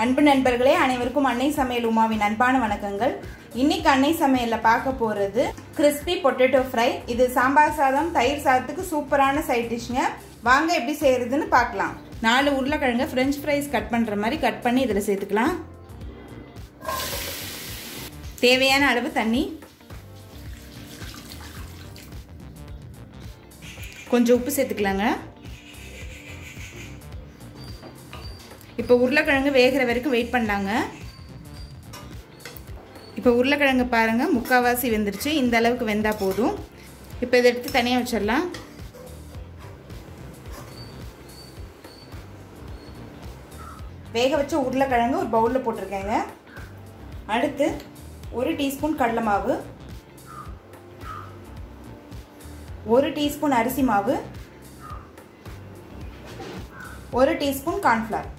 அன்பு நண்பர்களே, அனைவருக்கும் அன்னை சமையல் உமாவின் அன்பான வணக்கங்கள். இன்னைக்கு அன்னை சமையல்ல பார்க்க போறது கிறிஸ்பி பொட்டேட்டோ ஃப்ரை. இது சாம்பார் சாதம், தயிர் சாதத்துக்கு சூப்பரான சைட் டிஷ்ங்க. வாங்க எப்படி செய்யறதுன்னு பார்க்கலாம். 4 உருளைக்கிழங்கு ஃப்ரெஞ்ச் ஃப்ரைஸ் கட் பண்ற மாதிரி கட் பண்ணி இதில் சேர்த்துக்கலாம். தேவையான அளவு தண்ணி, கொஞ்சம் உப்பு சேர்த்துக்கலாங்க. இப்போ உருளைக்கிழங்கு வேகிற வரைக்கும் வெயிட் பண்ணலாங்க. இப்போ உருளைக்கிழங்கு பாருங்கள், முக்கால்வாசி வெந்துருச்சு. இந்த அளவுக்கு வெந்தால் போதும். இப்போ இதை எடுத்து தனியாக வச்சிடலாம். வேக வச்ச உருளைக்கிழங்கு ஒரு பவுலில் போட்டிருக்கேங்க. அடுத்து 1 டீஸ்பூன் கடலை மாவு, 1 டீஸ்பூன் அரிசி மாவு, 1 டீஸ்பூன் கார்ன்ஃப்ளவர்.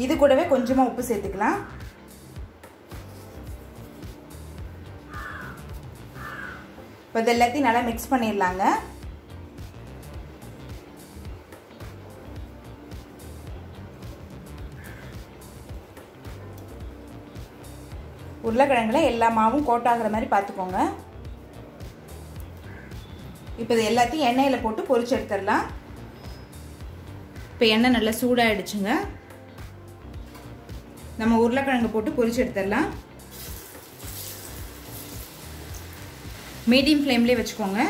இது கூடவே கொஞ்சமாக உப்பு சேர்த்துக்கலாம். இப்போ இது எல்லாத்தையும் நல்லா மிக்ஸ் பண்ணிடலாங்க. உருளைக்கிழங்குல எல்லா மாவும் கோட்டாகிற மாதிரி பார்த்துக்கோங்க. இப்போ இது எல்லாத்தையும் எண்ணெயில் போட்டு பொரிச்சு எடுத்துடலாம். இப்போ எண்ணெய் நல்லா சூடாகிடுச்சுங்க. நம்ம உருளைக்கிழங்கு போட்டு பொரிச்சு எடுத்துடலாம். மீடியம் ஃப்ளேம்லேயே வச்சுக்கோங்க.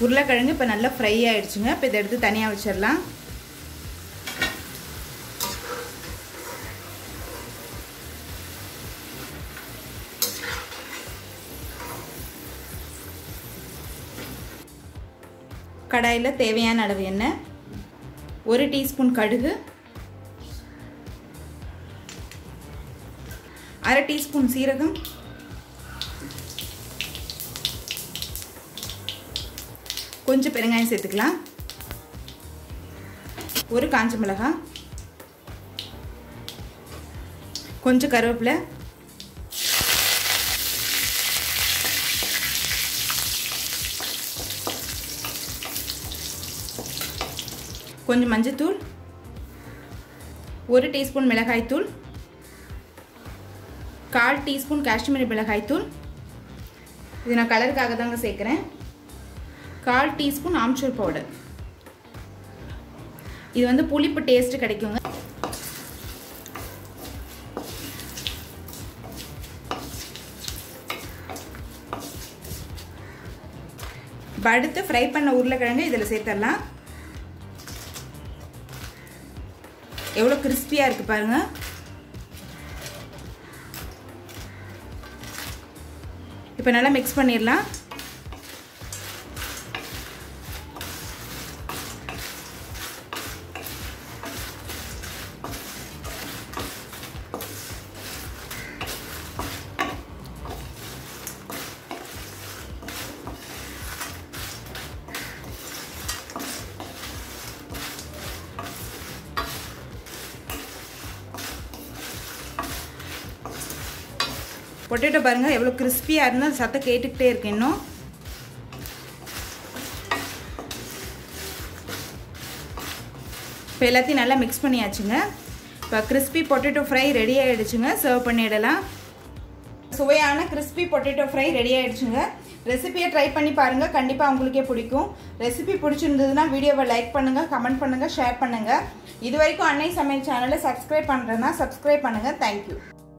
உருளைக்கிழங்கு இப்போ நல்லா ஃப்ரை ஆகிடுச்சுங்க. இப்போ இதை எடுத்து தனியாக வச்சிடலாம். கடாயில் தேவையான அளவு எண்ணெய், 1 டீஸ்பூன் கடுகு, 1/2 டீஸ்பூன் சீரகம், கொஞ்சம் பெருங்காயம் சேர்த்துக்கலாம், 1 காஞ்ச மிளகாய், கொஞ்சம் கருவேப்பிலை, கொஞ்சம் மஞ்சத்தூள், 1 டீஸ்பூன் மிளகாய்த்தூள், 1/4 டீஸ்பூன் காஷ்மீரி மிளகாய்த்தூள். இது நான் கலருக்காக தாங்க சேர்க்குறேன். 1/4 டீஸ்பூன் ஆம்ச்சூர் பவுடர். இது வந்து புளிப்பு டேஸ்ட் கிடைக்குங்க. இப்போ அடுத்து ஃப்ரை பண்ண உருளைக்கிழங்கு இதில் சேர்த்துடலாம். எவ்வளோ கிறிஸ்பியாக இருக்குது பாருங்கள். இப்போ நல்லா மிக்ஸ் பண்ணிடலாம். பொட்டேட்டோ பாருங்கள் எவ்வளோ கிறிஸ்பியாக இருந்தால் சத்தம் கேட்டுக்கிட்டே இருக்கு. இன்னும் இப்போ எல்லாத்தையும் நல்லா மிக்ஸ் பண்ணியாச்சுங்க. இப்போ கிறிஸ்பி பொட்டேட்டோ ஃப்ரை ரெடி ஆகிடுச்சுங்க. சர்வ் பண்ணிடலாம். சுவையான கிறிஸ்பி பொட்டேட்டோ ஃப்ரை ரெடி ஆகிடுச்சுங்க. ரெசிபியை ட்ரை பண்ணி பாருங்கள், கண்டிப்பாக உங்களுக்கே பிடிக்கும். ரெசிபி பிடிச்சிருந்ததுன்னா வீடியோவை லைக் பண்ணுங்கள், கமெண்ட் பண்ணுங்கள், ஷேர் பண்ணுங்கள். இது வரைக்கும் அன்னை சமையல் சேனலை சப்ஸ்கிரைப் பண்ணுறேன்னா சப்ஸ்கிரைப் பண்ணுங்கள். தேங்க்யூ.